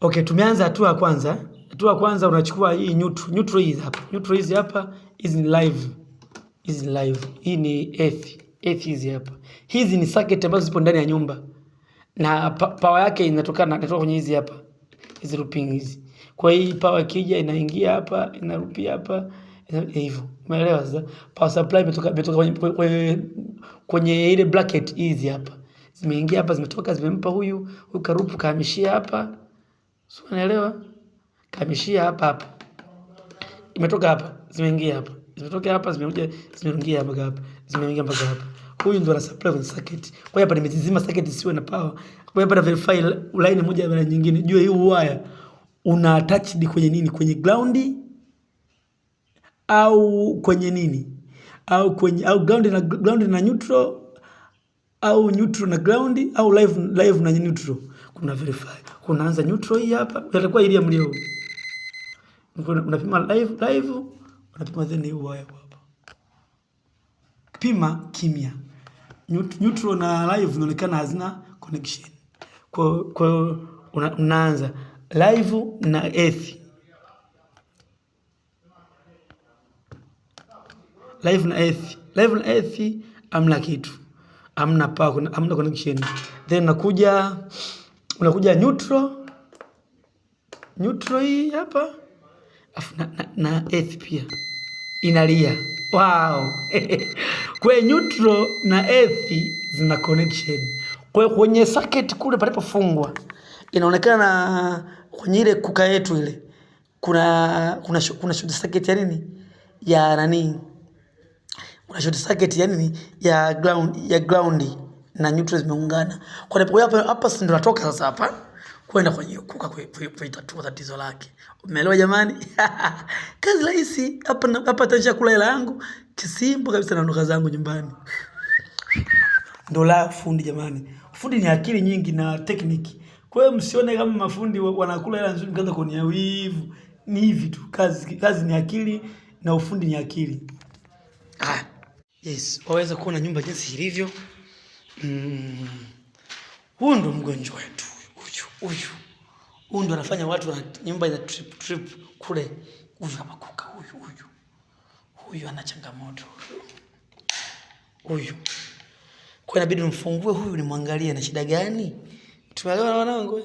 Okay, tumeanza hatua ya kwanza. Hatua ya kwanza unachukua hii neutral hizi hapa. Neutral hizi hapa, hizi ni live. Hizi ni live. Hii ni earth. Earth hizi hapa. Hizi ni circuit ambazo zipo ndani ya nyumba. Na power yake inatoka kwenye hizi hapa. Hizi looping hizi. Kwa hii power ikija inaingia hapa, inarupia hapa, hivyo. Umeelewa sasa? Power supply imetoka kwenye ile bracket hizi hapa. Zimeingia hapa, zimetoka, zimempa huyu karupu kahamishia hapa. Sio, unaelewa? Kahamishia hapa. Imetoka hapa, zimeingia hapa. Zimetoka hapa, zimeingia hapa. Zimeingia mpaka hapa. Huyu ndo ana supply kwenye circuit. Kwa hiyo hapa nimezizima circuit isiwe na power. Kwa hiyo hapa na verify line moja na nyingine. Jua hii wire una attached kwenye nini? Kwenye ground au kwenye nini? Au ground na neutral, au neutral na ground, au live na neutral. Kuna verify. Kunaanza neutral hii hapa. Itakuwa ile ya mlio. Unapima live, unapima then hii wire hapa. Pima kimya. Neutral na live inaonekana hazina connection. Kwa unaanza live na earth. Live na earth amna kitu. Amna power, amna connection. Then unakuja neutral hii hapa. Afu na earth pia inalia. Wow. Kwa neutral na earth zina connection. Kwa kwenye circuit kule palipofungwa inaonekana kwenye ile kuka yetu ile kuna short circuit ya nini? Ya nani? Kuna short circuit ya nini? Ya ground na neutral zimeungana. Kwa hiyo hapa si ndo natoka sasa hapa kwenda kwenye kuka kuitatua tatizo lake. Umeelewa jamani? Kazi rahisi. Hapa tanisha kula hela yangu kisimbo kabisa, naondoka zangu nyumbani. Ndo la fundi jamani. Fundi ni akili nyingi na technique. Kwa hiyo msione kama mafundi wanakula hela nzuri mkaanza kuonia wivu. Ni hivi tu. Kazi ni akili na ufundi ni akili. Yes, waweza kuona nyumba jinsi ilivyo. Huyu ndo mgonjwa wetu. Huyu ndo anafanya watu nyumba ina trip kule. Huyu kama kuka huyu ana changamoto. Huyu. Kwa inabidi mfungue huyu nimwangalie na shida gani? Tumeelewana wanangu?